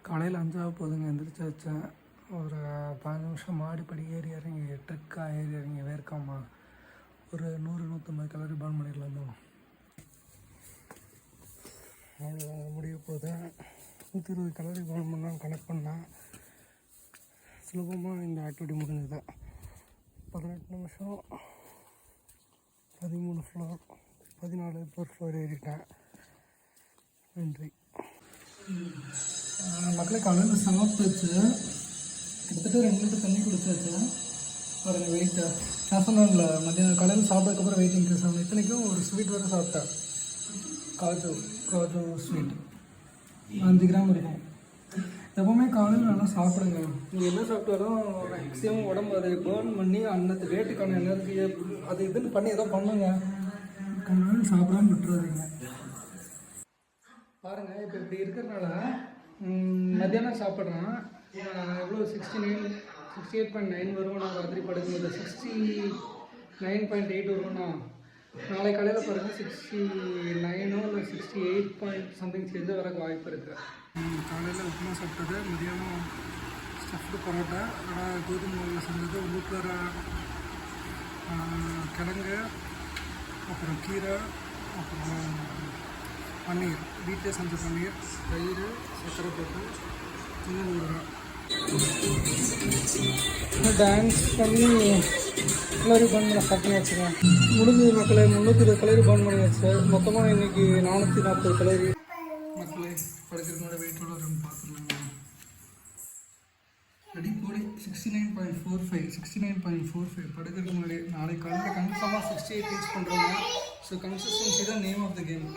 காலையில் 5 போதுங்க எந்திரிச்சு வச்சேன். ஒரு 15 நிமிஷம் மாடிப்படி ஏறி இறங்கி ட்ரிக்காக ஏறி இறங்கி வேர்க்காமா ஒரு 100-150 கலோரி பர்ன் பண்ணிடலாமா. அவ்வளோ முடிய போகுது. 120 கலோரி பர்ன் பண்ணால் கனெக்ட் பண்ணால் சுலபமாக இந்த ஆக்டிவிட்டி முடிஞ்சது. 18 நிமிஷம் 13 ஃப்ளோர் 14 ஃப்ளோர் ஏறிட்டேன். நன்றி. மக்களை காலையில் சாப்பிட்டாச்சு. கிட்டத்தட்ட 2 லிட்டர் தண்ணி குடிச்சாச்சு. பாருங்கள் வெயிட்டு நான் சொன்னேன்ல, மத்தியானம் காலையில் சாப்பிட்டதுக்கப்புறம் வெயிட் இன்க்ரீஸ் ஆகணும். இத்தனைக்கும் ஒரு ஸ்வீட் வேறு சாப்பிட்டேன். காஜு ஸ்வீட் 5 கிராம் இருக்கும். எப்போவுமே காலையில் நல்லா சாப்பிடுங்க. நீங்கள் என்ன சாப்பிட்டாலும் மேக்ஸிமம் உடம்பு அதை பேர்ன் பண்ணி அன்னத்து ரேட்டுக்கான எனர்ஜியை அது இதுன்னு பண்ணி ஏதோ பண்ணுங்க. காலையில் சாப்பிடாம விட்டுறாதீங்க. பாருங்கள் இப்போ இப்படி இருக்கிறதுனால மத்தியானம் சாப்பிட்றேன். எவ்வளோ 68.9 வரும். நான் ராத்திரி படுக்கும்போது 69.8 வரும்ண்ணா. நாளை காலையில் பாருங்கள் 69 இல்லை 68 சம்திங் சேர்ந்து வர வாய்ப்பு இருக்குது. காலையில் உப்புமா சாப்பிட்டது, மதியானம் ஸ்டஃப்டு பரோட்டா, கோதுமை மாவில் செஞ்சது, உள்ளுக்குற கிழங்கு, அப்புறம் கீரை, அப்புறம் பன்னீர், வீட்டிலே செஞ்ச பன்னீர், தயிர், சக்கரை போட்டு இன்னும் ஊறுகாய். டான்ஸ் பண்ணி கலரி பர்ன் பண்ண ஸ்டார்ட் பண்ணி வச்சுருக்கேன். முடிஞ்சது மக்களை 320 கலரி பர்ன் பண்ணி வச்சு மொத்தமாக இன்றைக்கி 440 கலரி. மக்களை படுக்கிறதுனால வெயிட்டோட ரொம்ப பார்த்துருந்தாங்க. ரெடி போடி 69.45 படுக்கிறதுக்கு முன்னாடி நாளைக்கு காலையில் கன்ஃபார்மாக 68 ரீச் பண்ணுறாங்க. ஸோ கன்சிஸ்டன்சி தான் நேம் ஆஃப் த கேம்.